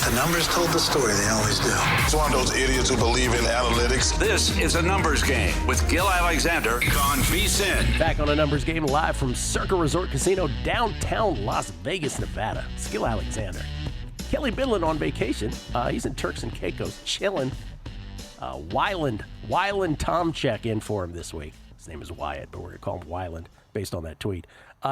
The numbers told the story. They always do. It's one of those idiots who believe in analytics. This is a numbers game with Gil Alexander on VSiN. Back on a numbers game live from Circa Resort Casino, downtown Las Vegas, Nevada. It's Gil Alexander. Kelly Bidlin on vacation. He's in Turks and Caicos, chilling. Wyland Tomchek in for him this week. His name is Wyatt, but we're going to call him Wyland based on that tweet.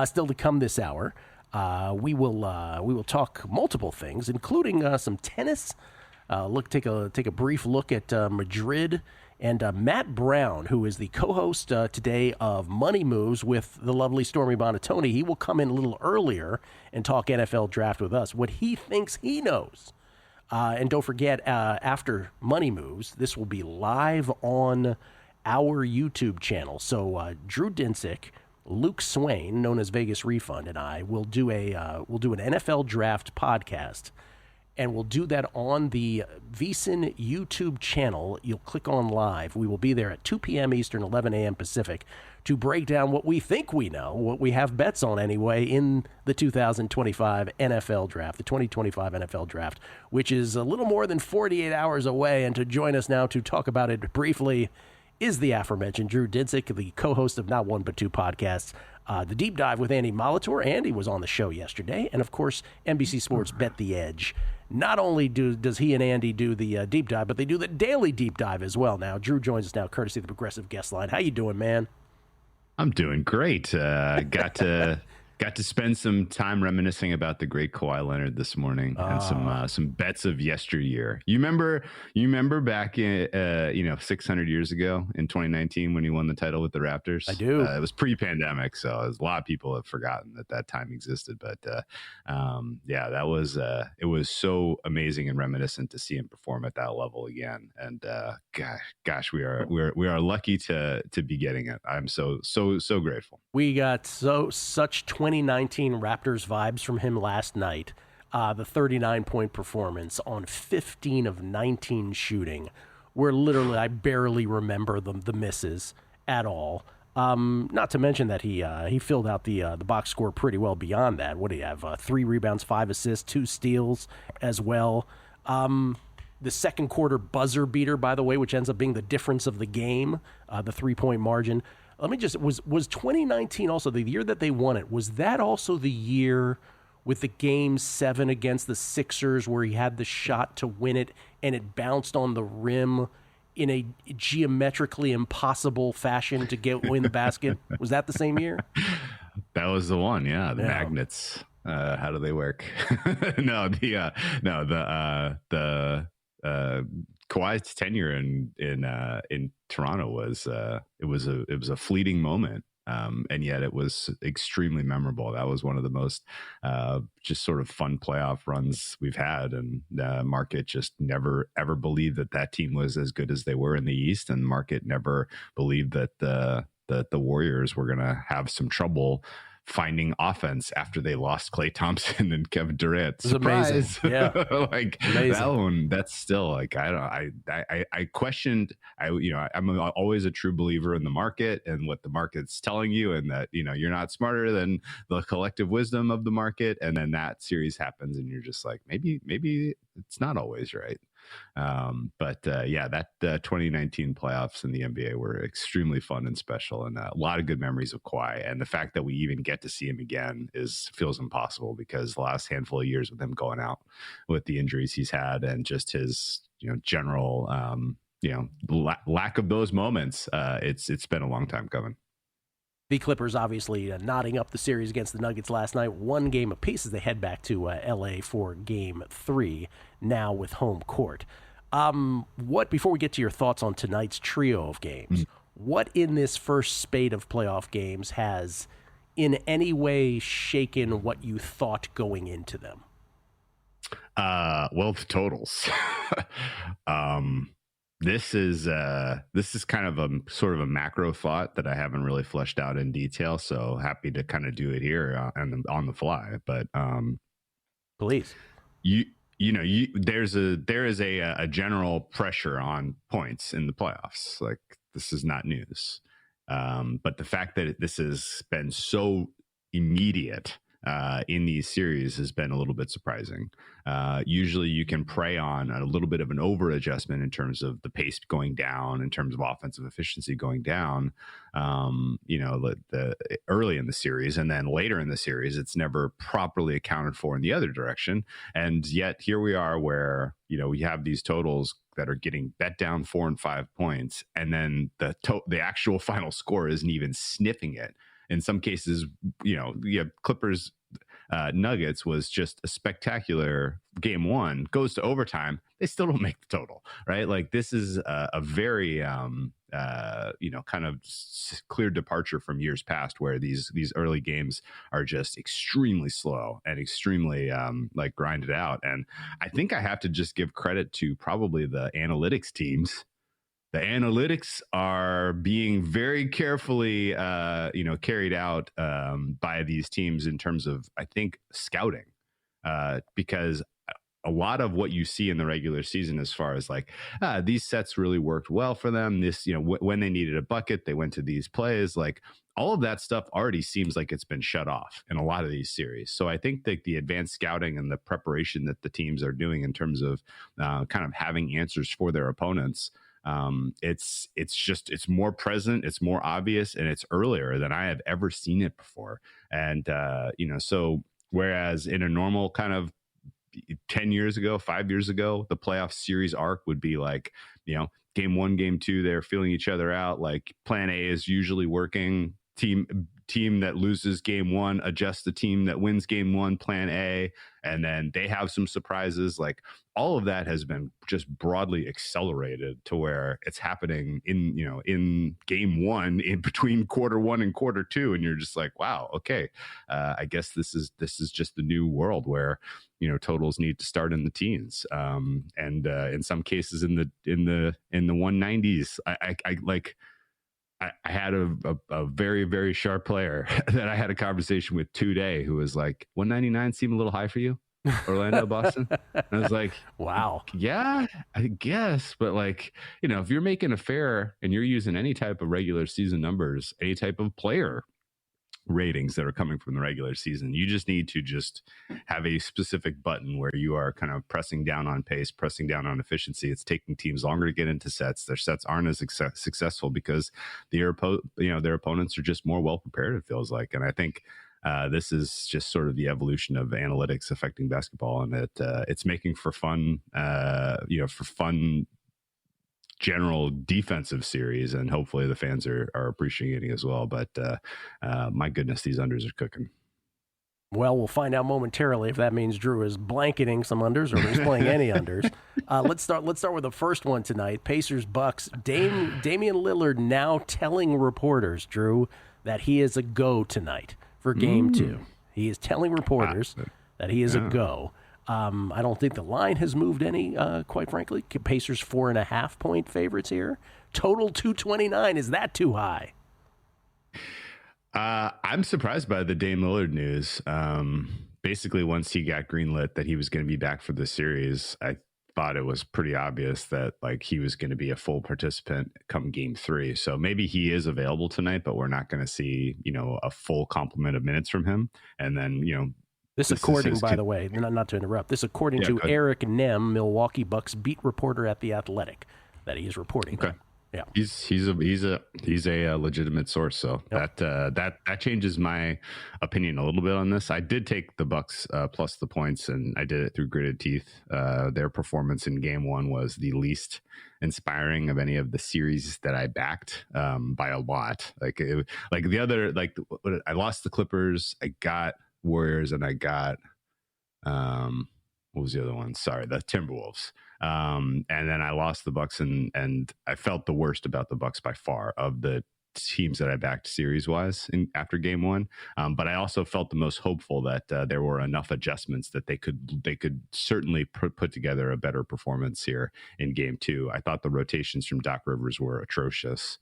Still to come this hour. We will talk multiple things, including some tennis. Take a brief look at Madrid and Matt Brown, who is the co-host today of Money Moves with the lovely Stormy Bonatoni. He will come in a little earlier and talk NFL draft with us. What he thinks he knows. And don't forget, after Money Moves, this will be live on our YouTube channel. So Drew Dinsick, Luke Swain, known as Vegas Refund, and I will do an NFL draft podcast, and we'll do that on the VSiN YouTube channel. You'll click on live. We will be there at 2 p.m. Eastern, 11 a.m. Pacific, to break down what we think we know, what we have bets on anyway, in the 2025 NFL draft, the 2025 NFL draft, which is a little more than 48 hours away. And to join us now to talk about it briefly is the aforementioned Drew Dinsick, the co-host of Not One But Two podcasts, the Deep Dive with Andy Molitor. Andy was on the show yesterday, and of course, NBC Sports Bet the Edge. Not only does he and Andy do the Deep Dive, but they do the daily Deep Dive as well. Now, Drew joins us now, courtesy of the Progressive Guest Line. How you doing, man? I'm doing great. Got to spend some time reminiscing about the great Kawhi Leonard this morning and some bets of yesteryear. You remember back in 600 years ago in 2019 when he won the title with the Raptors? I do. It was pre-pandemic, so a lot of people have forgotten that time existed. But that was it was so amazing and reminiscent to see him perform at that level again. And gosh, we are lucky to be getting it. I'm so grateful. We got such 2019 Raptors vibes from him last night. The 39-point performance on 15 of 19 shooting, where literally I barely remember the misses at all. Not to mention that he filled out the box score pretty well beyond that. What do you have? 3 rebounds, 5 assists, 2 steals as well. The second quarter buzzer beater, by the way, which ends up being the difference of the game, the 3-point margin. Let me just, was 2019 also the year that they won it? Was that also the year with the Game 7 against the Sixers where he had the shot to win it and it bounced on the rim in a geometrically impossible fashion to win the basket? Was that the same year? That was the one, yeah. The magnets. How do they work? Kawhi's tenure in Toronto was a fleeting moment, and yet it was extremely memorable. That was one of the most just sort of fun playoff runs we've had, and the market just never ever believed that team was as good as they were in the East, and the market never believed that the Warriors were going to have some trouble finding offense after they lost Klay Thompson and Kevin Durant. Surprise. Amazing. Yeah. Amazing. That one, that's still like, I questioned, I'm always a true believer in the market and what the market's telling you, and that, you're not smarter than the collective wisdom of the market. And then that series happens and you're just like, maybe it's not always right. But that 2019 playoffs in the NBA were extremely fun and special, and a lot of good memories of Kawhi. And the fact that we even get to see him again feels impossible, because the last handful of years with him going out with the injuries he's had and just his general lack of those moments, it's been a long time coming. The Clippers obviously knotting up the series against the Nuggets last night, 1 game apiece as they head back to L.A. for Game 3, now with home court. Before we get to your thoughts on tonight's trio of games, what in this first spate of playoff games has in any way shaken what you thought going into them? The totals. This is kind of a sort of a macro thought that I haven't really fleshed out in detail. So happy to kind of do it here on the fly. But please, there is a general pressure on points in the playoffs. Like, this is not news. But the fact that this has been so immediate in these series has been a little bit surprising. Usually you can prey on a little bit of an over adjustment in terms of the pace going down, in terms of offensive efficiency going down, the early in the series, and then later in the series, it's never properly accounted for in the other direction. And yet here we are where, we have these totals that are getting bet down 4 and 5 points. And then the actual final score isn't even sniffing it. In some cases, Clippers Nuggets was just a spectacular game one, goes to overtime. They still don't make the total, right? Like this is a very, kind of clear departure from years past where these early games are just extremely slow and extremely grinded out. And I think I have to just give credit to probably the analytics teams. The analytics are being very carefully, carried out by these teams in terms of, I think, scouting, because a lot of what you see in the regular season, as far as these sets really worked well for them. This, when they needed a bucket, they went to these plays. Like all of that stuff already seems like it's been shut off in a lot of these series. So I think that the advanced scouting and the preparation that the teams are doing in terms of kind of having answers for their opponents, it's more present, it's more obvious, and it's earlier than I have ever seen it before. And so whereas in a normal kind of 10 years ago, 5 years ago, the playoff series arc would be game one, game two, they're feeling each other out. Like plan A is usually working. Team that loses game one adjusts the team that wins game one, plan A, and then they have some surprises. Like all of that has been just broadly accelerated to where it's happening in game one, in between quarter one and quarter two, and you're just like, wow, okay, I guess this is just the new world where totals need to start in the teens, and in some cases in the 190s. I had a very, very sharp player that I had a conversation with today who was like, 199 seem a little high for you, Orlando, Boston? And I was like, wow, yeah, I guess. But if you're making a fair and you're using any type of regular season numbers, any type of player ratings that are coming from the regular season, you just need to just have a specific button where you are kind of pressing down on pace, pressing down on efficiency. It's taking teams longer to get into sets. Their sets aren't as successful because their opponents are just more well prepared, it feels like. And I think this is just sort of the evolution of analytics affecting basketball, and it's making for fun, general defensive series, and hopefully the fans are appreciating it as well. But my goodness, these unders are cooking. Well, we'll find out momentarily if that means Drew is blanketing some unders or he's playing any unders. Let's start with the first one tonight. Pacers Bucks. Damian Lillard now telling reporters, Drew, that he is a go tonight for game 2. He is telling reporters that he is a go. I don't think the line has moved any, quite frankly. Pacers 4.5 point favorites here. Total 229. Is that too high? I'm surprised by the Dame Lillard news. Basically, once he got greenlit that he was going to be back for the series, I thought it was pretty obvious that he was going to be a full participant come game 3. So maybe he is available tonight, but we're not going to see, a full complement of minutes from him. And then, This according, by the way, not to interrupt, this according to Eric Nem, Milwaukee Bucks beat reporter at The Athletic, that he is reporting. Okay. Yeah. He's a legitimate source. So that changes my opinion a little bit on this. I did take the Bucks plus the points, and I did it through gritted teeth. Their performance in game 1 was the least inspiring of any of the series that I backed by a lot. I lost the Clippers, I got Warriors, and I got what was the other one? Sorry, the Timberwolves. And then I lost the Bucks, and I felt the worst about the Bucks by far of the teams that I backed series wise after game 1. But I also felt the most hopeful that there were enough adjustments that they could certainly put together a better performance here in game 2. I thought the rotations from Doc Rivers were atrocious.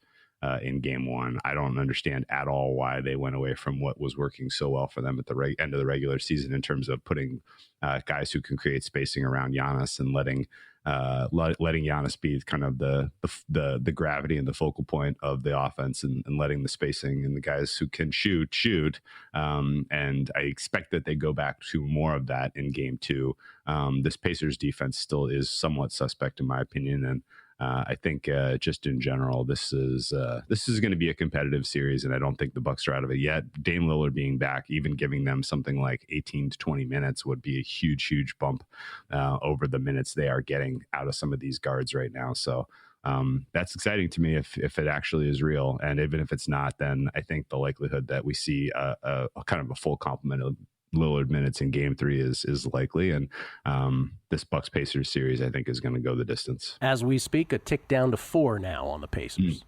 in game one. I don't understand at all why they went away from what was working so well for them at the end of the regular season in terms of putting guys who can create spacing around Giannis and letting Giannis be kind of the gravity and the focal point of the offense, and letting the spacing and the guys who can shoot. And I expect that they go back to more of that in game two. This Pacers defense still is somewhat suspect in my opinion, and I think just in general, this is going to be a competitive series, and I don't think the Bucks are out of it yet. Dame Lillard being back, even giving them something like 18 to 20 minutes would be a huge bump over the minutes they are getting out of some of these guards right now. So that's exciting to me if it actually is real, and even if it's not, then I think the likelihood that we see a kind of a full complement of Lillard minutes in game three is likely, and this Bucks Pacers series I think is going to go the distance. As we speak, a tick down to 4 now on the Pacers.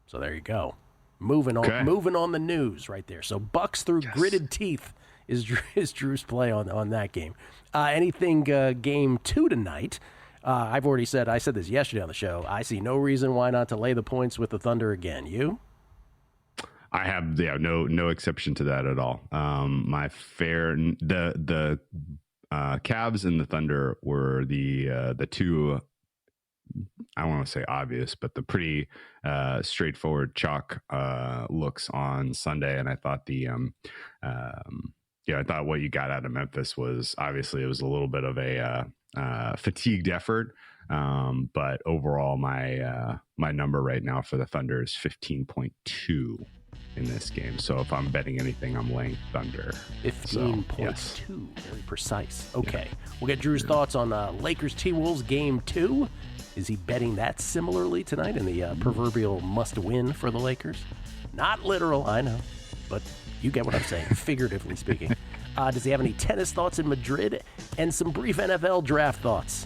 So there you go. Moving on the news right there. So Bucks through gritted teeth is Drew's play on that game. Anything game 2 tonight? I've already said, I said this yesterday on the show, I see no reason why not to lay the points with the Thunder again. You? I have no exception to that at all. The Cavs and the Thunder were the two, I don't want to say obvious, but the pretty straightforward chalk looks on Sunday. And I thought I thought what you got out of Memphis was obviously it was a little bit of a fatigued effort. But overall, my number right now for the Thunder is 15.2 in this game. So if I'm betting anything, I'm laying Thunder. 15.2, yes. Very precise. Okay, we'll get Drew's thoughts on Lakers T-Wolves game 2. Is he betting that similarly tonight in the proverbial must-win for the Lakers? Not literal, I know, but you get what I'm saying, figuratively speaking. Does he have any tennis thoughts in Madrid? And some brief NFL draft thoughts.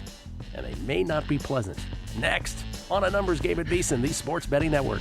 And they may not be pleasant. Next, on a numbers game at VSiN, the Sports Betting Network.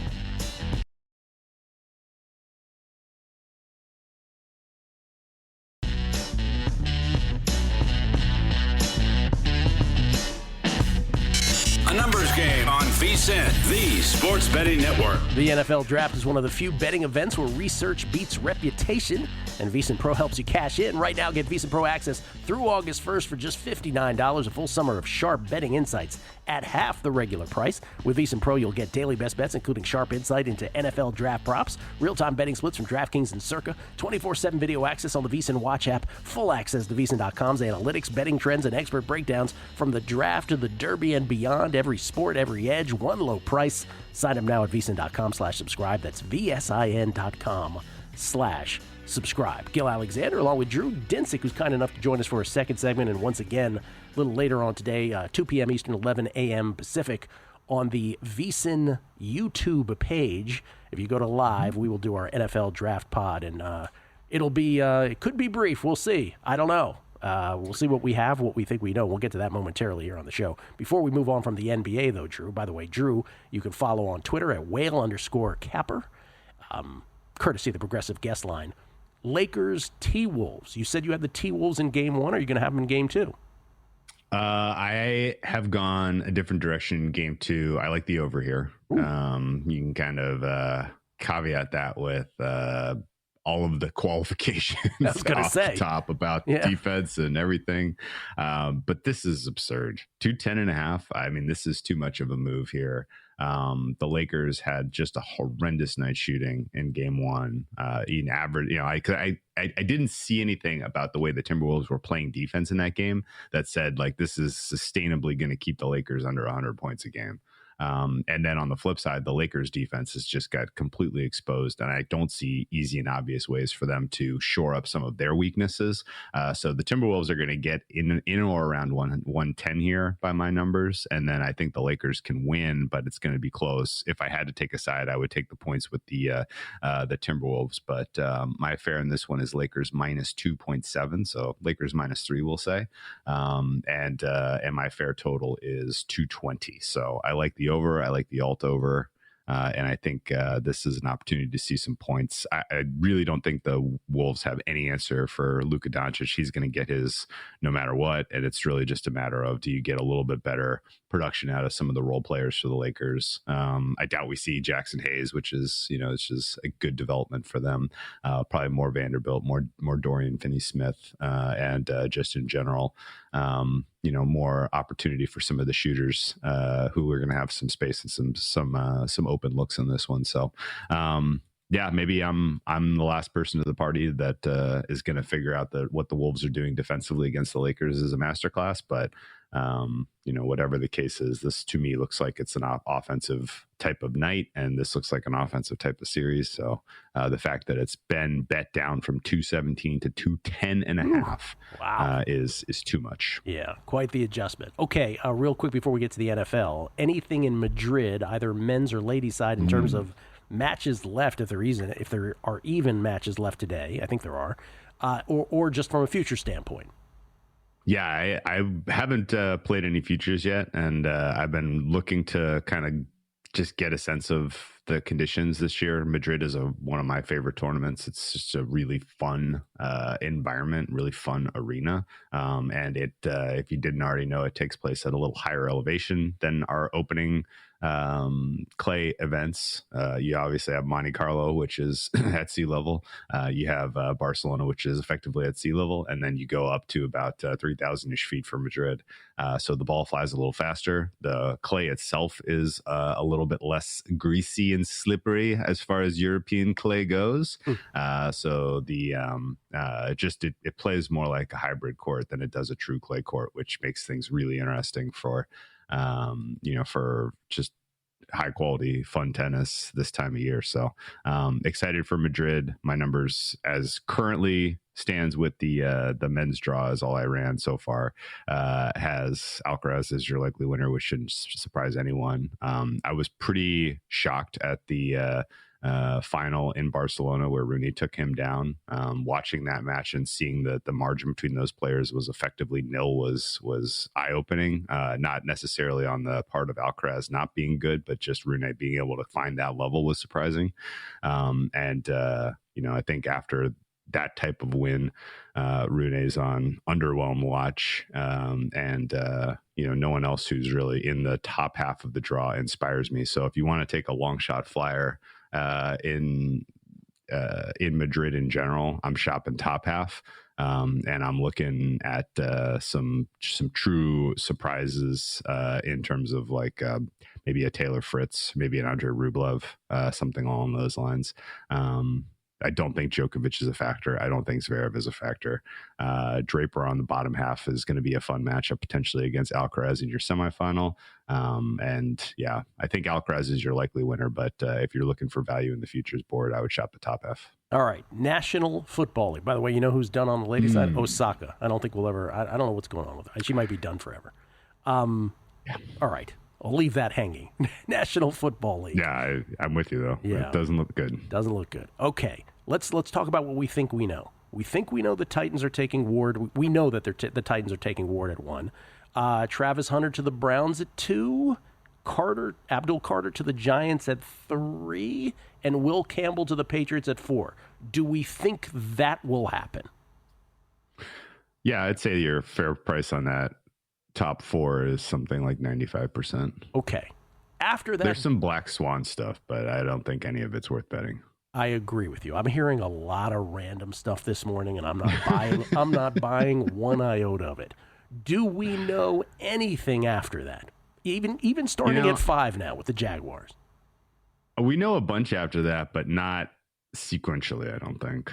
Game on VSiN, the Sports Betting Network. The NFL Draft is one of the few betting events where research beats reputation, and VSiN Pro helps you cash in. Right now, get VSiN Pro access through August 1st for just $59, a full summer of sharp betting insights at half the regular price. With VSiN Pro, you'll get daily best bets, including sharp insight into NFL draft props, real-time betting splits from DraftKings and Circa, 24/7 video access on the VSiN Watch app, full access to VSiN.com's analytics, betting trends, and expert breakdowns from the draft to the Derby and beyond. Every sport, every edge, one low price. Sign up now at VSiN.com/subscribe. That's VSIN.com/subscribe. Gil Alexander along with Drew Dinsick, who's kind enough to join us for a second segment, and once again, a little later on today, 2 p.m. Eastern, 11 a.m. Pacific, on the VSiN YouTube page. If you go to live, we will do our NFL draft pod, and it'll be, it could be brief. We'll see. I don't know. We'll see what we have, what we think we know. We'll get to that momentarily here on the show. Before we move on from the NBA, though, Drew, by the way, Drew, you can follow on Twitter at whale_capper, courtesy of the Progressive Guest Line. Lakers T-Wolves. You said you had the T-Wolves in game 1. Are you going to have them in game 2? I have gone a different direction in game 2. I like the over here. You can kind of caveat that with all of the qualifications off the top about defense and everything. But this is absurd. 210.5. I mean, this is too much of a move here. The Lakers had just a horrendous night shooting in game 1. In average, I didn't see anything about the way the Timberwolves were playing defense in that game that said like this is sustainably going to keep the Lakers under 100 points a game. And then on the flip side, the Lakers defense has just got completely exposed, and I don't see easy and obvious ways for them to shore up some of their weaknesses. So the Timberwolves are going to get in or around 110 here by my numbers, and then I think the Lakers can win, but it's going to be close. If I had to take a side, I would take the points with the Timberwolves, but my fare in this one is Lakers minus 2.7, so Lakers minus 3, we'll say, and my fare total is 220. So I like the over. I like the alt over. And I think this is an opportunity to see some points. I really don't think the Wolves have any answer for Luka Doncic. He's going to get his no matter what. And it's really just a matter of, do you get a little bit better production out of some of the role players for the Lakers. I doubt we see Jackson Hayes, which is, it's just a good development for them. Probably more Vanderbilt, more Dorian Finney-Smith, and just in general, more opportunity for some of the shooters who are going to have some space and some open looks in this one. So, yeah, maybe I'm the last person to the party that is going to figure out what the Wolves are doing defensively against the Lakers is a masterclass. But whatever the case is, this to me looks like it's an offensive type of night, and this looks like an offensive type of series. So the fact that it's been bet down from 217 to 210.5 wow. Is too much. Yeah, quite the adjustment. Okay, real quick before we get to the NFL, anything in Madrid, either men's or ladies' side, in terms of matches left, if there are even matches left today, I think there are, or just from a future standpoint. Yeah, I haven't played any futures yet, and I've been looking to kind of just get a sense of the conditions this year. Madrid is one of my favorite tournaments. It's just a really fun environment, really fun arena. And it, if you didn't already know, it takes place at a little higher elevation than our opening clay events. You obviously have Monte Carlo, which is at sea level. You have Barcelona, which is effectively at sea level. And then you go up to about 3,000-ish feet for Madrid. So the ball flies a little faster. The clay itself is a little bit less greasy and slippery as far as European clay goes. So the it plays more like a hybrid court than it does a true clay court, which makes things really interesting for for just high quality fun tennis this time of year. So excited for Madrid. My numbers as currently stands with the men's draw is all I ran so far, has Alcaraz as your likely winner, which shouldn't surprise anyone. I was pretty shocked at the final in Barcelona where Rooney took him down. Watching that match and seeing that the margin between those players was effectively nil was eye-opening. Not necessarily on the part of Alcaraz not being good, but just Rooney being able to find that level was surprising. I think after that type of win, Rooney's on underwhelm watch, no one else who's really in the top half of the draw inspires me. So if you want to take a long shot flyer in Madrid in general, I'm shopping top half, and I'm looking at some true surprises in terms of like maybe a Taylor Fritz, maybe an Andre Rublev, something along those lines. I don't think Djokovic is a factor. I don't think Zverev is a factor. Draper on the bottom half is going to be a fun matchup potentially against Alcaraz in your semifinal. I think Alcaraz is your likely winner, but if you're looking for value in the futures board, I would shop the top half. All right. National Football League. By the way, you know who's done on the ladies' side? Osaka. I don't think we'll ever, I don't know what's going on with her. She might be done forever. All right. I'll leave that hanging. National Football League. Yeah, I'm with you, though. Yeah. It doesn't look good. Doesn't look good. Okay, let's talk about what we think we know. We think we know the Titans are taking Ward. We know that the Titans are taking Ward at 1. Travis Hunter to the Browns at 2. Abdul Carter to the Giants at 3. And Will Campbell to the Patriots at 4. Do we think that will happen? Yeah, I'd say your fair price on that top 4 is something like 95%. Okay. After that, there's some black swan stuff, but I don't think any of it's worth betting. I agree with you. I'm hearing a lot of random stuff this morning, and I'm not buying one iota of it. Do we know anything after that? Even starting at 5 now with the Jaguars. We know a bunch after that, but not sequentially, I don't think.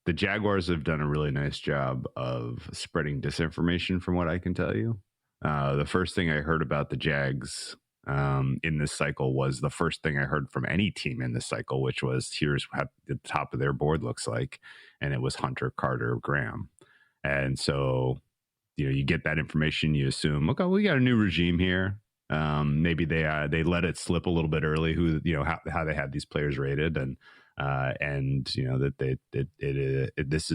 The Jaguars have done a really nice job of spreading disinformation from what I can tell you. The first thing I heard about the Jags in this cycle was the first thing I heard from any team in this cycle, which was here's what the top of their board looks like. And it was Hunter, Carter, Graham. And so, you get that information, you assume, okay, we got a new regime here. Maybe they let it slip a little bit early how they had these players rated that this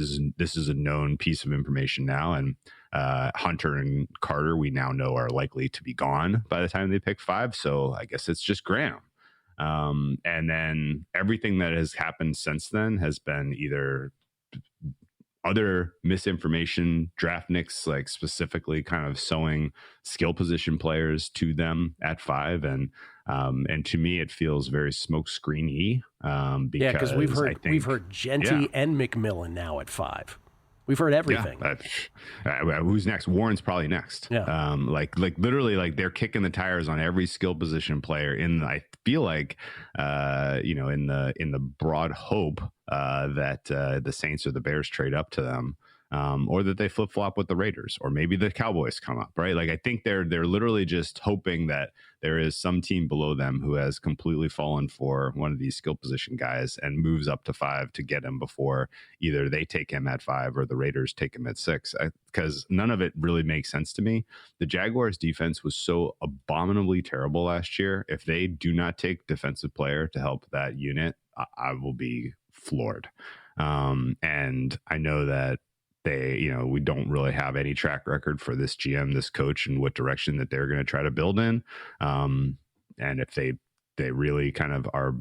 is a known piece of information now, and Hunter and Carter we now know are likely to be gone by the time they pick 5. So I guess it's just Graham, and then everything that has happened since then has been either other misinformation, draft nicks, like specifically kind of sowing skill position players to them at 5. And to me, it feels very smoke screeny. Because we've heard Genty and McMillan now at 5. We've heard everything. Who's next? Warren's probably next. Yeah. Like literally, like they're kicking the tires on every skill position player. I feel like, in the broad hope that the Saints or the Bears trade up to them, or that they flip flop with the Raiders, or maybe the Cowboys come up. Right? Like I think they're literally just hoping that there is some team below them who has completely fallen for one of these skill position guys and moves up to 5 to get him before either they take him at 5 or the Raiders take him at 6. Because none of it really makes sense to me. The Jaguars defense was so abominably terrible last year. If they do not take defensive player to help that unit, I will be floored. And I know that we don't really have any track record for this GM, this coach, and what direction that they're going to try to build in. And if they really kind of are,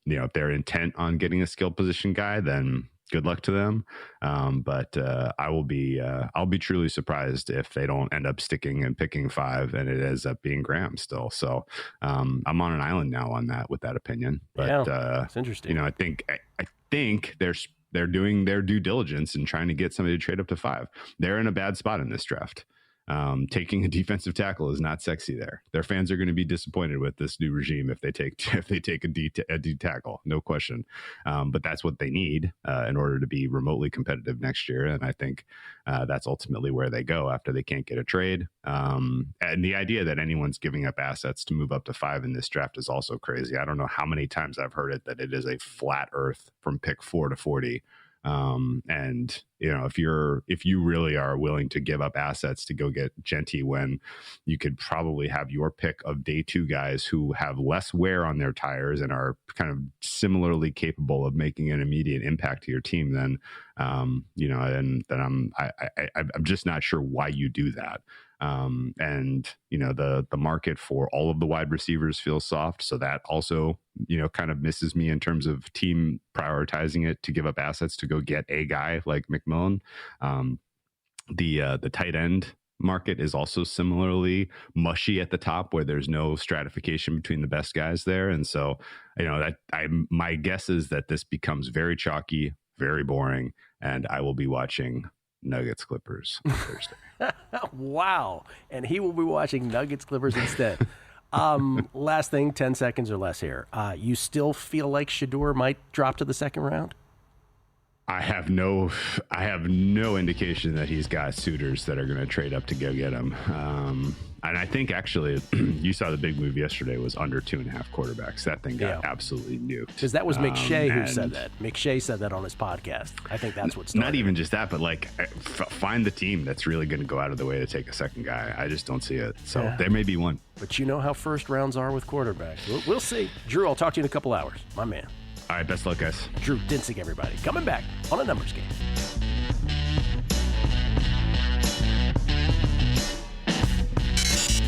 if they're intent on getting a skill position guy, then good luck to them. But I'll be truly surprised if they don't end up sticking and picking 5 and it ends up being Graham still. So I'm on an island now on that with that opinion. But it's interesting. I think they're doing their due diligence and trying to get somebody to trade up to 5. They're in a bad spot in this draft. Taking a defensive tackle is not sexy there. Their fans are going to be disappointed with this new regime if they take a D tackle, no question. But that's what they need in order to be remotely competitive next year. And I think that's ultimately where they go after they can't get a trade. And the idea that anyone's giving up assets to move up to 5 in this draft is also crazy. I don't know how many times I've heard it that it is a flat earth from pick 4 to 40. And if you really are willing to give up assets to go get Genty when you could probably have your pick of day 2 guys who have less wear on their tires and are kind of similarly capable of making an immediate impact to your team, then I'm just not sure why you do that. The market for all of the wide receivers feels soft. So that also, kind of misses me in terms of team prioritizing it to give up assets to go get a guy like McMillan. The tight end market is also similarly mushy at the top where there's no stratification between the best guys there. And so, my guess is that this becomes very chalky, very boring, and I will be watching Nuggets Clippers on Thursday. Wow. And he will be watching Nuggets Clippers instead. Last thing, 10 seconds or less here. You still feel like Shedeur might drop to the second round? I have no indication that he's got suitors that are going to trade up to go get him. And I think actually, you saw the big move yesterday was under 2.5 quarterbacks. That thing got absolutely nuked. Because that was McShay who said that. McShay said that on his podcast. I think that's what's not even just that, but like find the team that's really going to go out of the way to take a second guy. I just don't see it. So there may be one. But you know how first rounds are with quarterbacks. We'll see. Drew, I'll talk to you in a couple hours. My man. All right, best luck, guys. Drew Dinsick, everybody. Coming back on A Numbers Game.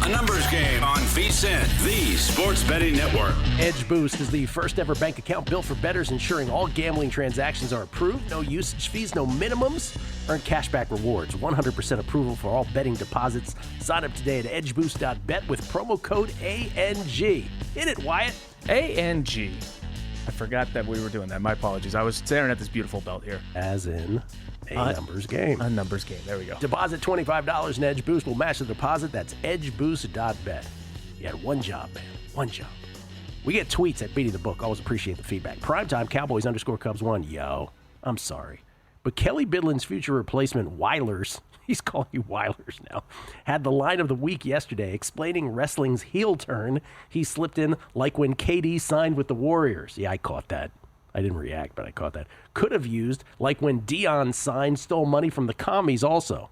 A Numbers Game on VSiN, the Sports Betting Network. Edge Boost is the first ever bank account built for bettors, ensuring all gambling transactions are approved, no usage fees, no minimums. Earn cashback rewards, 100% approval for all betting deposits. Sign up today at edgeboost.bet with promo code ANG. Hit it, Wyatt. ANG. I forgot that we were doing that. My apologies. I was staring at this beautiful belt here. As in a numbers game. A numbers game. There we go. Deposit $25 and Edge Boost will match the deposit. That's edgeboost.bet. You had one job, man. One job. We get tweets at Beating the Book. Always appreciate the feedback. Primetime Cowboys _Cubs1. Yo, I'm sorry. But Kelly Bidlin's future replacement, Weilers, he's calling you Weilers now, had the line of the week yesterday explaining wrestling's heel turn. He slipped in like when KD signed with the Warriors. Yeah, I caught that. I didn't react, but I caught that. Could have used like when Dion signed, stole money from the commies also.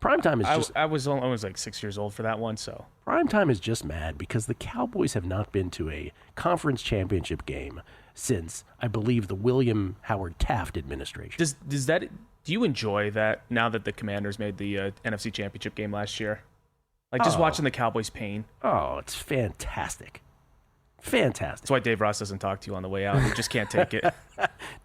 Primetime is just... I was like 6 years old for that one, so... Primetime is just mad because the Cowboys have not been to a conference championship game since, I believe, the William Howard Taft administration. Do you enjoy that now that the Commanders made the NFC Championship game last year? Like just watching the Cowboys pain. Oh, it's fantastic. Fantastic. That's why Dave Ross doesn't talk to you on the way out. He just can't take it.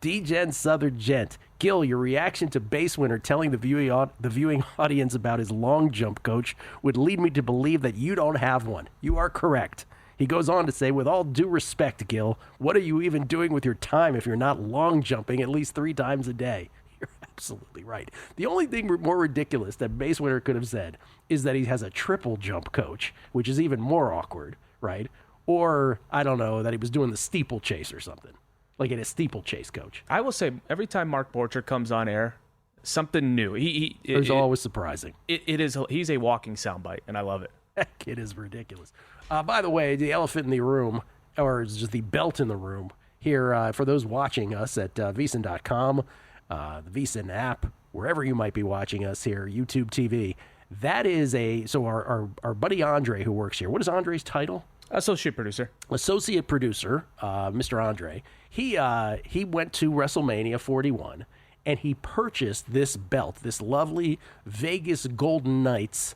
D-Gen Southern Gent. Gil, your reaction to Base Winner telling the viewing audience about his long jump coach would lead me to believe that you don't have one. You are correct. He goes on to say, with all due respect, Gil, what are you even doing with your time if you're not long jumping at least 3 times a day? You're absolutely right. The only thing more ridiculous that Base Winner could have said is that he has a triple jump coach, which is even more awkward, right? Or, I don't know, that he was doing the steeplechase or something. Like a steeplechase coach. I will say, every time Mark Borchardt comes on air, something new. It's always surprising. He's a walking soundbite, and I love it. Heck, it is ridiculous. By the way, the elephant in the room, or just the belt in the room, here for those watching us at VSiN.com, the VSiN app, wherever you might be watching us here, YouTube TV, that is our buddy Andre who works here. What is Andre's title? Associate producer, Mr. Andre. He went to WrestleMania 41 and he purchased this belt, this lovely Vegas Golden Knights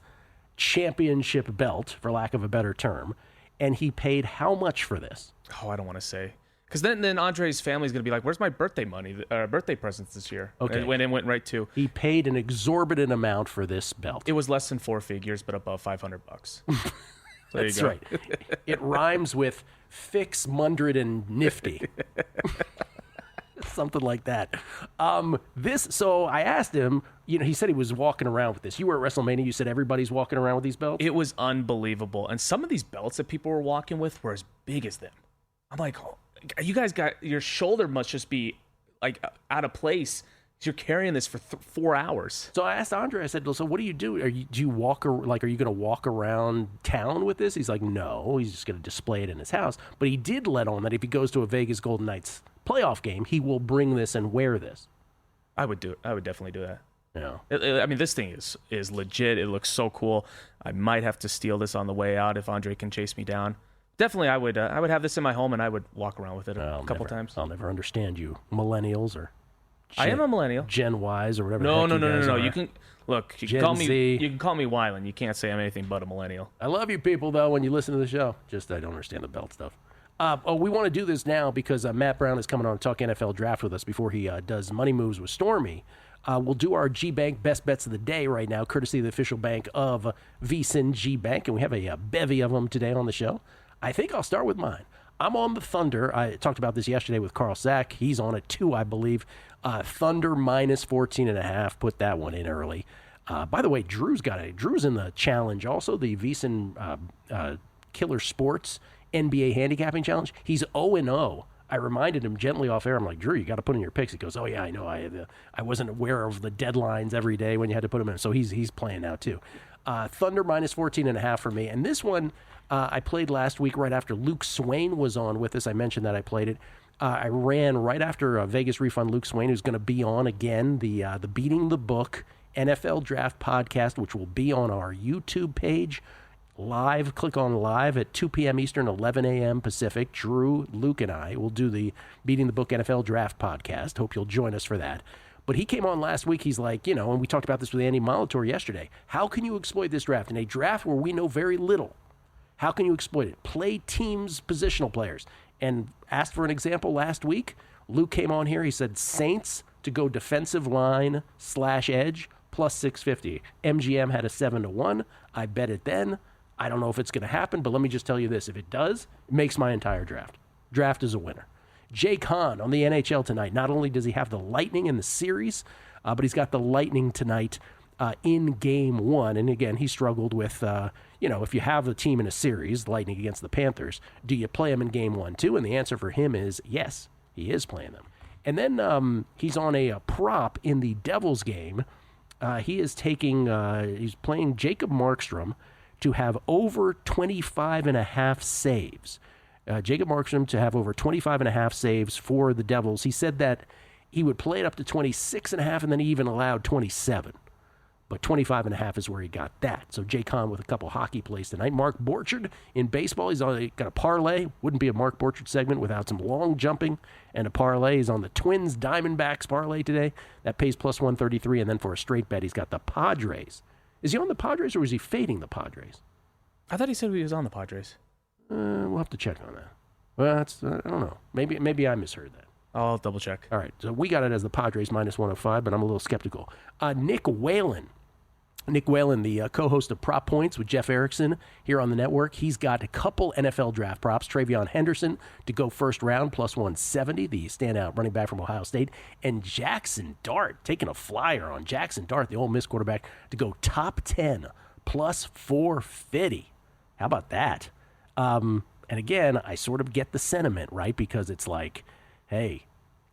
championship belt, for lack of a better term. And he paid how much for this? Oh, I don't want to say. Because then Andre's family's going to be like, where's my birthday money, birthday presents this year? Okay. When it went right to. He paid an exorbitant amount for this belt. It was less than 4 figures, but above $500. So that's right. It rhymes with fix, mundred, and nifty. Something like that. So I asked him, he said he was walking around with this. You were at WrestleMania, you said everybody's walking around with these belts? It was unbelievable. And some of these belts that people were walking with were as big as them. I'm like, oh, you guys your shoulder must just be like out of place. You're carrying this for 4 hours. So I asked Andre, I said, so what do you do? Are you going to walk around town with this? He's like, no, he's just going to display it in his house. But he did let on that if he goes to a Vegas Golden Knights playoff game, he will bring this and wear this. I would do it. I would definitely do that. Yeah. I mean, this thing is legit. It looks so cool. I might have to steal this on the way out if Andre can chase me down. Definitely, I would have this in my home and I would walk around with it a couple times. I'll never understand you millennials or I am a millennial. Gen Ys or whatever. No. You can look. You Gen can call me. Z. You can call me Wyland. You can't say I'm anything but a millennial. I love you people though when you listen to the show. Just I don't understand the belt stuff. We want to do this now because Matt Brown is coming on to talk NFL draft with us before he does Money Moves with Stormy. We'll do our G-Bank Best Bets of the Day right now, courtesy of the official bank of VSiN G-Bank, and we have a bevy of them today on the show. I think I'll start with mine. I'm on the Thunder. I talked about this yesterday with Carl Sack. He's on it too, I believe. Thunder minus 14.5. Put that one in early. By the way, Drew's in the challenge also, the VSiN Killer Sports NBA Handicapping Challenge. He's 0-0. I reminded him gently off air. I'm like, Drew, you got to put in your picks. He goes, oh, yeah, I know. I wasn't aware of the deadlines every day when you had to put them in. So he's playing now too. Thunder minus 14.5 for me. And this one I played last week right after Luke Swain was on with us. I mentioned that I played it. I ran right after Vegas Refund Luke Swain, who's going to be on again, the Beating the Book NFL Draft Podcast, which will be on our YouTube page. Live, click on live at 2 p.m. Eastern, 11 a.m. Pacific. Drew, Luke, and I will do the Beating the Book NFL Draft Podcast. Hope you'll join us for that. But he came on last week. He's like, and we talked about this with Andy Molitor yesterday. How can you exploit this draft? In a draft where we know very little, how can you exploit it? Play teams, positional players. And asked for an example last week. Luke came on here. He said Saints to go defensive line /edge plus 650. MGM had a 7-1. I bet it then. I don't know if it's going to happen, but let me just tell you this. If it does, it makes my entire draft. Draft is a winner. Jay Kahn on the NHL tonight. Not only does he have the Lightning in the series, but he's got the Lightning tonight in Game 1. And again, he struggled with, if you have a team in a series, Lightning against the Panthers, do you play them in Game 1 too? And the answer for him is yes, he is playing them. And then he's on a prop in the Devils game. He is he's playing Jacob Markstrom to have over 25.5 saves. Jacob Markstrom to have over 25.5 saves for the Devils. He said that he would play it up to 26.5, and then he even allowed 27. But 25.5 is where he got that. So Jay Kahn with a couple hockey plays tonight. Mark Borchardt in baseball. He's got a parlay. Wouldn't be a Mark Borchardt segment without some long jumping and a parlay. He's on the Twins Diamondbacks parlay today. That pays plus 133. And then for a straight bet, he's got the Padres. Is he on the Padres or is he fading the Padres? I thought he said he was on the Padres. We'll have to check on that. Well, that's I don't know. Maybe I misheard that. I'll double check. All right, so we got it as the Padres minus 105, but I'm a little skeptical. Nick Whalen, the co-host of Prop Points with Jeff Erickson here on the network, he's got a couple NFL draft props. Travion Henderson to go first round, plus 170, the standout running back from Ohio State. And Jackson Dart, taking a flyer on Jackson Dart, the Ole Miss quarterback, to go top 10, plus 450. How about that? And again, I sort of get the sentiment, right? Because it's like, hey,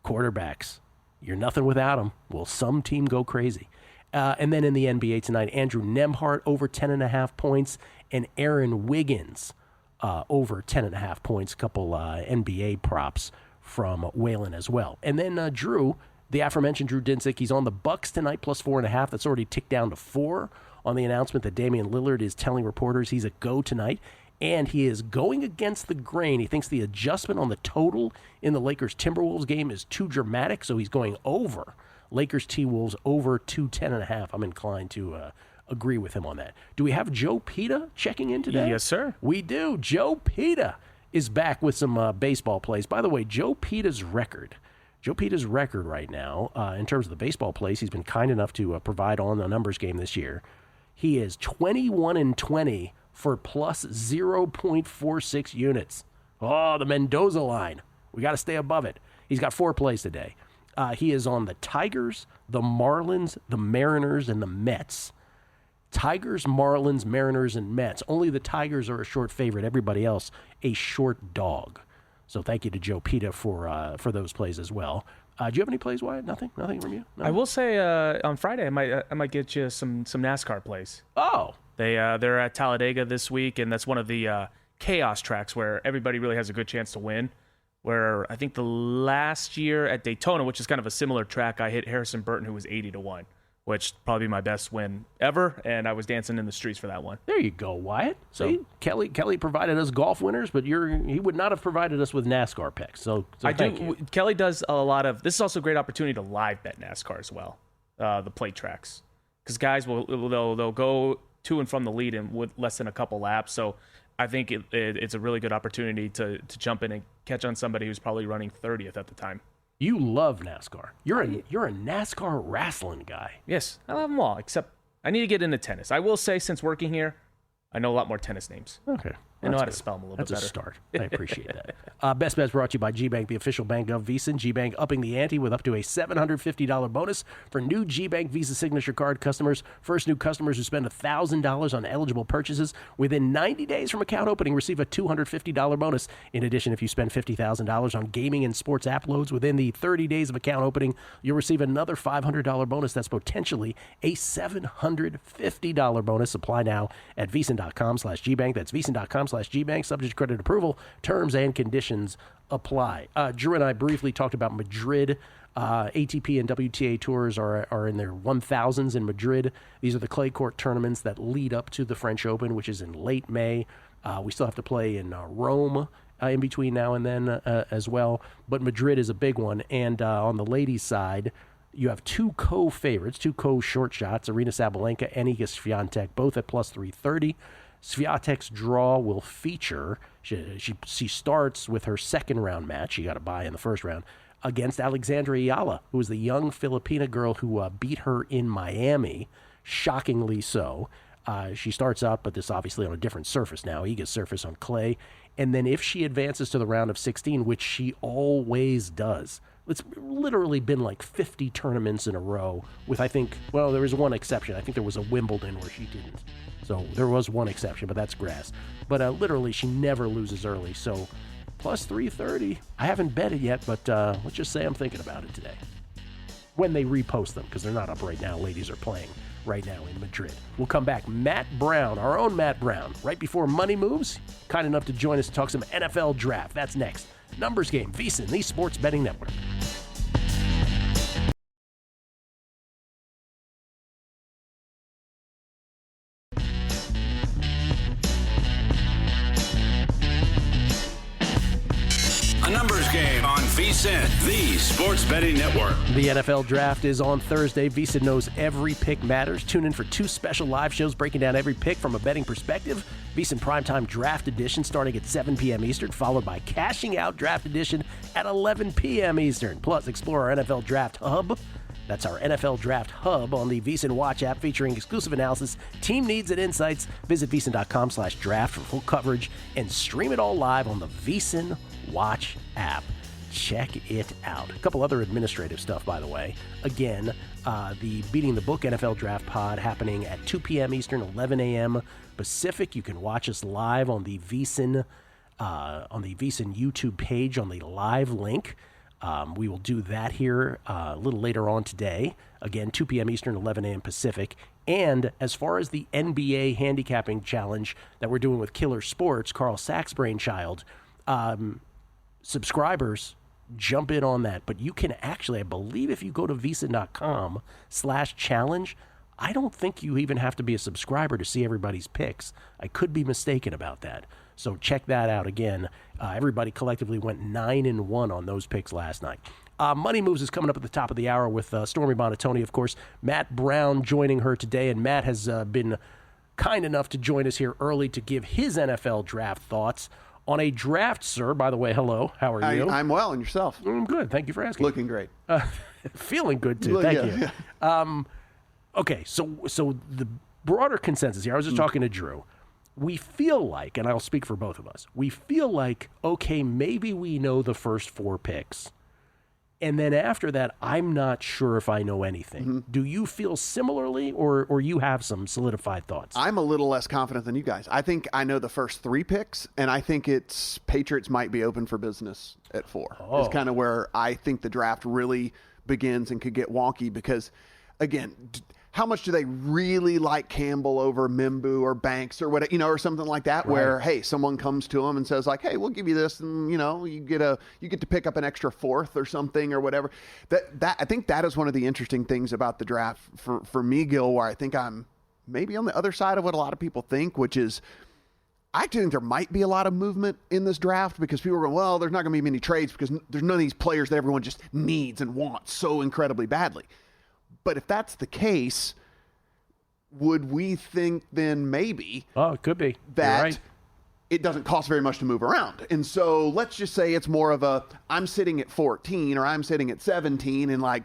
quarterbacks, you're nothing without them. Will some team go crazy? And then in the NBA tonight, Andrew Nembhard over 10.5 points and Aaron Wiggins over 10.5 points. A couple NBA props from Whalen as well. And then Drew, the aforementioned Drew Dinsick, he's on the Bucks tonight, plus 4.5. That's already ticked down to 4 on the announcement that Damian Lillard is telling reporters he's a go tonight. And he is going against the grain. He thinks the adjustment on the total in the Lakers-Timberwolves game is too dramatic, so he's going over. Lakers T-Wolves over 210.5. I'm inclined to agree with him on that. Do we have Joe Pita checking in today? Yes, sir. We do. Joe Pita is back with some baseball plays. By the way, Joe Pita's record right now, in terms of the baseball plays, he's been kind enough to provide on the numbers game this year. He is 21-20 for plus 0.46 units. Oh, the Mendoza line. We got to stay above it. He's got 4 plays today. He is on the Tigers, the Marlins, the Mariners, and the Mets. Tigers, Marlins, Mariners, and Mets. Only the Tigers are a short favorite. Everybody else, a short dog. So thank you to Joe Pita for those plays as well. Do you have any plays, Wyatt? Nothing from you? No? I will say on Friday I might get you some NASCAR plays. Oh. They're at Talladega this week, and that's one of the chaos tracks where everybody really has a good chance to win. Where I think the last year at Daytona, which is kind of a similar track, I hit Harrison Burton, who was 80-1, which probably my best win ever, and I was dancing in the streets for that one. There you go, Wyatt. See, Kelly provided us golf winners, but he would not have provided us with NASCAR picks. So thank you. Kelly does a lot of. This is also a great opportunity to live bet NASCAR as well, the plate tracks, because guys they'll go to and from the lead in with less than a couple laps. So I think it's a really good opportunity to jump in and catch on somebody who's probably running 30th at the time. You love NASCAR. You're a NASCAR wrestling guy. Yes, I love them all, except I need to get into tennis. I will say, since working here, I know a lot more tennis names. Okay. I know how to spell them a little bit better. That's a start. I appreciate that. Best Bets brought to you by GBank, the official bank of VSiN. GBank upping the ante with up to a $750 bonus for new GBank Visa Signature Card customers. First new customers who spend $1,000 on eligible purchases within 90 days from account opening receive a $250 bonus. In addition, if you spend $50,000 on gaming and sports app loads within the 30 days of account opening, you'll receive another $500 bonus. That's potentially a $750 bonus. Apply now at VSiN.com/GBank. That's VSiN.com/GBank. Subject to credit approval. Terms and conditions apply. Drew and I briefly talked about Madrid. ATP and WTA tours are in their 1000s in Madrid. These are the clay court tournaments that lead up to the French Open, which is in late May. We still have to play in Rome in between now and then as well. But Madrid is a big one. And on the ladies' side, you have 2 co-favorites, 2 co-short shots, Aryna Sabalenka and Iga Swiatek, both at plus 330. Swiatek's draw will feature, she starts with her second round match, she got a bye in the first round, against Alexandra Ayala, who is the young Filipina girl who beat her in Miami, shockingly so. She starts out, but this obviously on a different surface now, Iga's surface on clay. And then if she advances to the round of 16, which she always does, it's literally been like 50 tournaments in a row with, I think, well, there was one exception. I think there was a Wimbledon where she didn't. So there was one exception, but that's grass. But literally, she never loses early. So plus 330. I haven't bet it yet, but let's just say I'm thinking about it today. When they repost them, because they're not up right now. Ladies are playing right now in Madrid. We'll come back. Matt Brown, our own Matt Brown, right before Money Moves, kind enough to join us to talk some NFL draft. That's next. Numbers Game, VSiN, the Sports Betting Network. A Numbers Game on VSiN. VSiN, the Sports Betting Network. The NFL Draft is on Thursday. VSiN knows every pick matters. Tune in for 2 special live shows breaking down every pick from a betting perspective. VSiN Primetime Draft Edition starting at 7 p.m. Eastern, followed by Cashing Out Draft Edition at 11 p.m. Eastern. Plus, explore our NFL Draft Hub. That's our NFL Draft Hub on the VSiN Watch app, featuring exclusive analysis, team needs, and insights. Visit VSiN.com/draft for full coverage and stream it all live on the VSiN Watch app. Check it out. A couple other administrative stuff, by the way. Again, the Beating the Book NFL Draft Pod happening at 2 p.m. Eastern, 11 a.m. Pacific. You can watch us live on the VSiN YouTube page on the live link. We will do that here a little later on today. Again, 2 p.m. Eastern, 11 a.m. Pacific. And as far as the NBA handicapping challenge that we're doing with Killer Sports, Carl Sachs' brainchild, subscribers jump in on that. But you can actually, I believe if you go to VSiN.com/challenge, I don't think you even have to be a subscriber to see everybody's picks. I could be mistaken about that. So check that out again. Everybody collectively went 9-1 on those picks last night. Money Moves is coming up at the top of the hour with Stormy Bonatoni, of course. Matt Brown joining her today, and Matt has been kind enough to join us here early to give his NFL draft thoughts on a draft, sir. By the way, hello. How are you? I'm well, and yourself? I'm good. Thank you for asking. Looking great. Feeling good, too. Thank you. Yeah. Okay, so the broader consensus here, I was just talking to Drew. We feel like, and I'll speak for both of us, we feel like, okay, maybe we know the first 4 picks. And then after that, I'm not sure if I know anything. Mm-hmm. Do you feel similarly, or you have some solidified thoughts? I'm a little less confident than you guys. I think I know the first 3 picks, and I think it's Patriots might be open for business at 4. Oh. It's kind of where I think the draft really begins and could get wonky because, again, how much do they really like Campbell over Mimbu or Banks or what, or something like that, right, where, hey, someone comes to them and says like, hey, we'll give you this, and you get to pick up an extra 4th or something or whatever. That I think that is one of the interesting things about the draft for me, Gil, where I think I'm maybe on the other side of what a lot of people think, which is I actually think there might be a lot of movement in this draft because people are going, well, there's not going to be many trades because there's none of these players that everyone just needs and wants so incredibly badly. But if that's the case, would we think then maybe it could be that it doesn't cost very much to move around? And so let's just say it's more of a I'm sitting at 14 or I'm sitting at 17 and like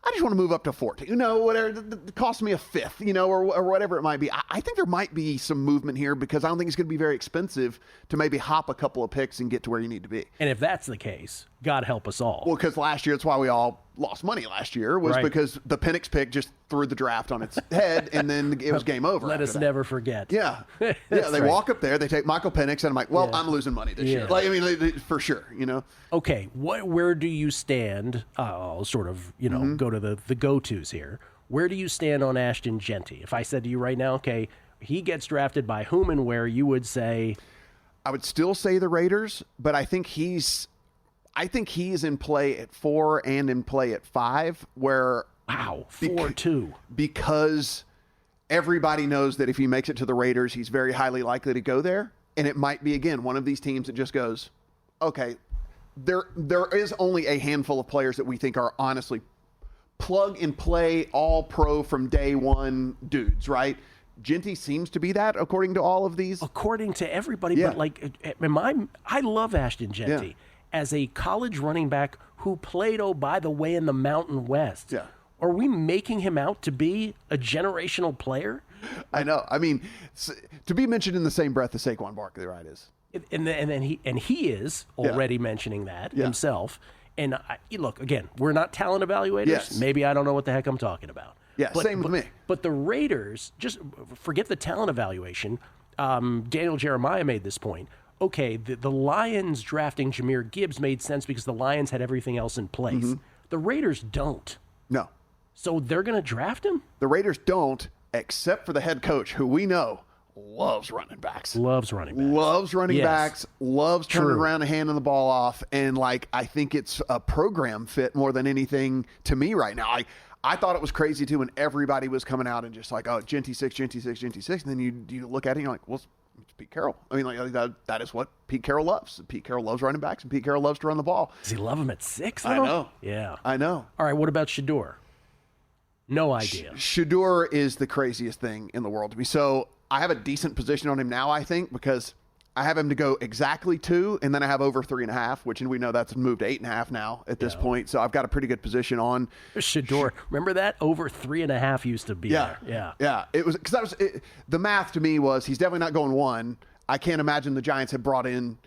I just want to move up to 14, whatever, it costs me a 5th, or whatever it might be. I think there might be some movement here because I don't think it's going to be very expensive to maybe hop a couple of picks and get to where you need to be. And if that's the case, God help us all. Well, because last year, that's why we all lost money last year, was because the Penix pick just threw the draft on its head, and then it was game over. Let us never forget. Yeah. They walk up there, they take Michael Penix, and I'm like, I'm losing money this year. Like, I mean, for sure, Okay, where do you stand? I'll sort of, go to the go-tos here. Where do you stand on Ashton Genty? If I said to you right now, okay, he gets drafted by whom and where, you would say? I would still say the Raiders, but I think he's in play at 4 and in play at 5, where 4-2. Because everybody knows that if he makes it to the Raiders, he's very highly likely to go there. And it might be, again, one of these teams that just goes, okay, there is only a handful of players that we think are honestly plug and play, all pro from day one dudes, right? Genty seems to be that, according to all of these. According to everybody, but I love Ashton Genty as a college running back who played, by the way, in the Mountain West. Yeah. Are we making him out to be a generational player? I know. I mean, to be mentioned in the same breath as Saquon Barkley, right, is. And he is already mentioning that himself. And look, again, we're not talent evaluators. Yes. Maybe I don't know what the heck I'm talking about. Yeah, same with me. But the Raiders, just forget the talent evaluation. Daniel Jeremiah made this point. Okay, the Lions drafting Jahmyr Gibbs made sense because the Lions had everything else in place. Mm-hmm. The Raiders don't. No. So they're going to draft him? The Raiders don't, except for the head coach, who we know loves running backs. Loves running backs, loves turning around and handing the ball off. And, I think it's a program fit more than anything to me right now. I thought it was crazy, too, when everybody was coming out and just like, oh, Genty 6. And then you look at it and you're like, well, It's Pete Carroll. I mean, like that is what Pete Carroll loves. Pete Carroll loves running backs, and Pete Carroll loves to run the ball. Does he love him at 6? I know. Yeah. I know. All right, what about Shador? No idea. Shador is the craziest thing in the world to me. So I have a decent position on him now, I think, because I have him to go exactly 2, and then I have over 3.5, which we know that's moved to 8.5 now at this point. So I've got a pretty good position on Shador. Remember that? Over 3.5 used to be there. Yeah. It was because the math to me was he's definitely not going 1. I can't imagine the Giants had brought in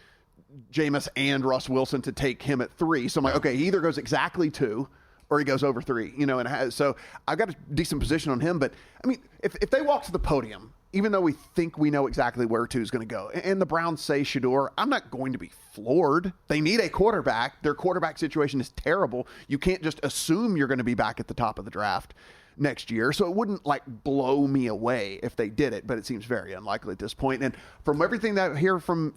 Jameis and Russ Wilson to take him at 3. So I'm like, okay, he either goes exactly 2 or he goes over 3, so I've got a decent position on him. But I mean, if they walk to the podium, even though we think we know exactly where 2 is going to go, and the Browns say Shador, I'm not going to be floored. They need a quarterback. Their quarterback situation is terrible. You can't just assume you're going to be back at the top of the draft next year. So it wouldn't like blow me away if they did it, but it seems very unlikely at this point. And from everything that I hear from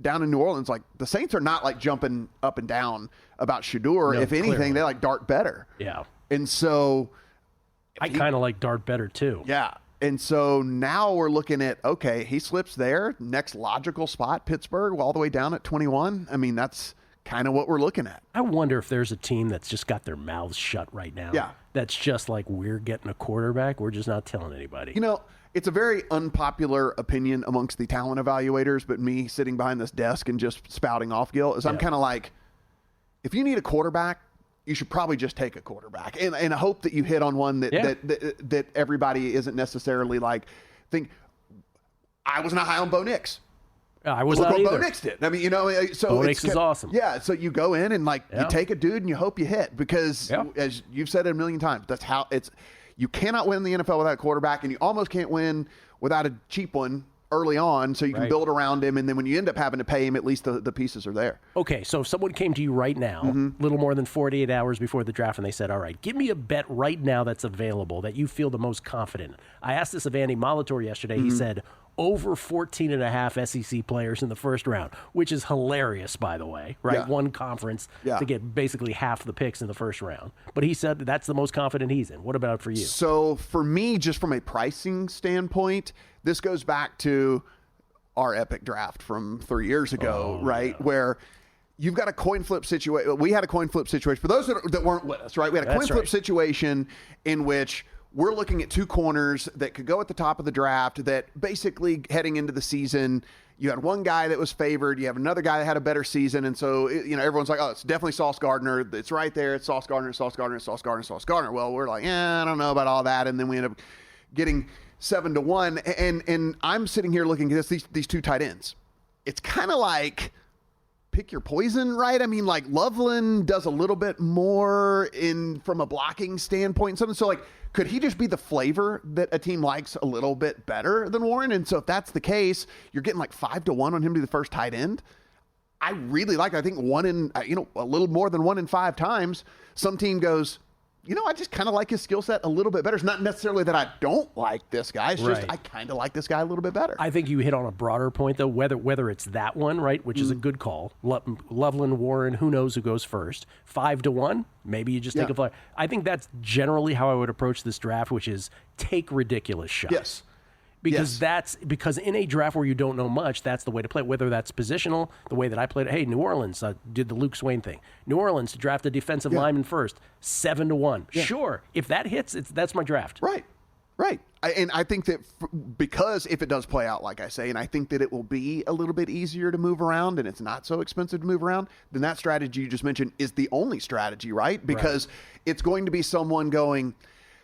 down in New Orleans, like the Saints are not like jumping up and down about Shador. No, if anything, clearly. they like Dart better. Yeah. And so I kind of like Dart better too. yeah. And so now we're looking at, okay, he slips there. Next logical spot, Pittsburgh, all the way down at 21. I mean, that's kind of what we're looking at. I wonder if there's a team that's just got their mouths shut right now. Yeah. That's just like, we're getting a quarterback. We're just not telling anybody. It's a very unpopular opinion amongst the talent evaluators, but me sitting behind this desk and just spouting off, Gil, is I'm kind of like, if you need a quarterback, you should probably just take a quarterback, and I hope that you hit on one that everybody isn't necessarily like. I was not high on Bo Nix. I was Look not what either. Bo Nix did. I mean, so Bo Nix is awesome. Yeah, so you go in and you take a dude and you hope you hit because, as you've said it a million times, that's how it's. You cannot win the NFL without a quarterback, and you almost can't win without a cheap one early on, so you can build around him, and then when you end up having to pay him, at least the pieces are there. Okay, so if someone came to you right now, a little more than 48 hours before the draft, and they said, all right, give me a bet right now that's available that you feel the most confident in. I asked this of Andy Molitor yesterday. He said over 14.5 SEC players in the first round, which is hilarious, by the way, right? Yeah. One conference to get basically half the picks in the first round. But he said that's the most confident he's in. What about for you? So for me, just from a pricing standpoint, this goes back to our epic draft from 3 years ago, right? Yeah. Where you've got a coin flip situation. We had a coin flip situation. For those that weren't with us, right? We had a coin flip situation in which we're looking at 2 corners that could go at the top of the draft that basically heading into the season, you had one guy that was favored. You have another guy that had a better season. And so, everyone's like, oh, it's definitely Sauce Gardner. It's right there. It's Sauce Gardner, Sauce Gardner, Sauce Gardner, Sauce Gardner. Well, we're like, I don't know about all that. And then we end up getting 7-1. And I'm sitting here looking at these 2 tight ends. It's kind of like pick your poison, right? I mean, like Loveland does a little bit more from a blocking standpoint and something. So like, could he just be the flavor that a team likes a little bit better than Warren? And so if that's the case, you're getting like 5-1 on him to be the first tight end. I really like it. I think a little more than 1 in 5 times, some team goes, I just kind of like his skill set a little bit better. It's not necessarily that I don't like this guy. It's just I kind of like this guy a little bit better. I think you hit on a broader point, though, whether it's that one, right, which is a good call. Loveland, Warren, who knows who goes first. 5-1, maybe you just take a flyer. I think that's generally how I would approach this draft, which is take ridiculous shots. Yes. Because in a draft where you don't know much, that's the way to play. Whether that's positional, the way that I played it. Hey, New Orleans did the Luke Swain thing. New Orleans to draft a defensive lineman first, 7-1. Yeah. Sure, if that hits, that's my draft. Right. And I think that because if it does play out, like I say, and I think that it will be a little bit easier to move around and it's not so expensive to move around, then that strategy you just mentioned is the only strategy, right? Because it's going to be someone going,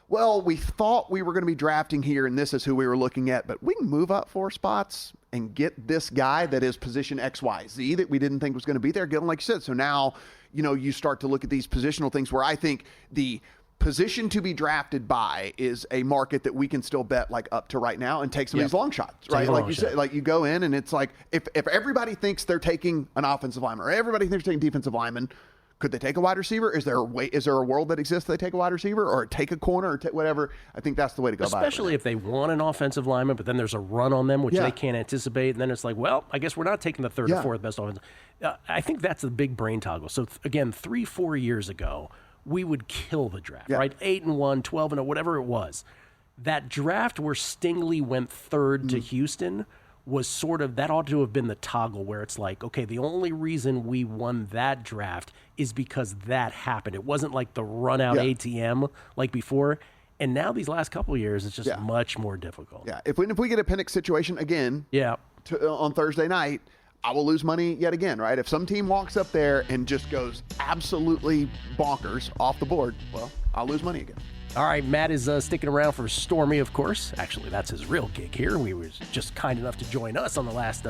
well, we thought we were going to be drafting here, and this is who we were looking at, but we can move up 4 spots and get this guy that is position XYZ that we didn't think was going to be there, get him like you said. So now, you start to look at these positional things where I think the position to be drafted by is a market that we can still bet like up to right now and take some of these long shots, right? Like you said, like you go in and it's like, if everybody thinks they're taking an offensive lineman or everybody thinks they're taking defensive lineman, could they take a wide receiver? Is there a world that exists they take a wide receiver or take a corner or whatever? I think that's the way to go about it. Especially if they want an offensive lineman, but then there's a run on them, which they can't anticipate. And then it's like, well, I guess we're not taking the 3rd or 4th best offensive. I think that's the big brain toggle. So again, 3-4 years ago, we would kill the draft, right? 8-1, 12-0, whatever it was. That draft where Stingley went 3rd to Houston was sort of, that ought to have been the toggle where it's like, okay, the only reason we won that draft is because that happened. It wasn't like the run out ATM like before. And now these last couple of years, it's just much more difficult. Yeah. If we get a Penix situation again on Thursday night, I will lose money yet again, right? If some team walks up there and just goes absolutely bonkers off the board, well, I'll lose money again. All right, Matt is sticking around for Stormy, of course. Actually, that's his real gig here. He was just kind enough to join us on the last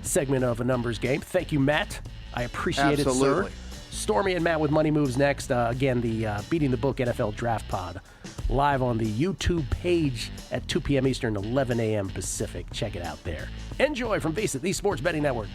segment of A Numbers Game. Thank you, Matt. I appreciate it, sir. Stormy and Matt with Money Moves next. Again, the Beating the Book NFL Draft Pod live on the YouTube page at 2 p.m. Eastern, 11 a.m. Pacific. Check it out there. Enjoy from VSiN, the Sports Betting Network.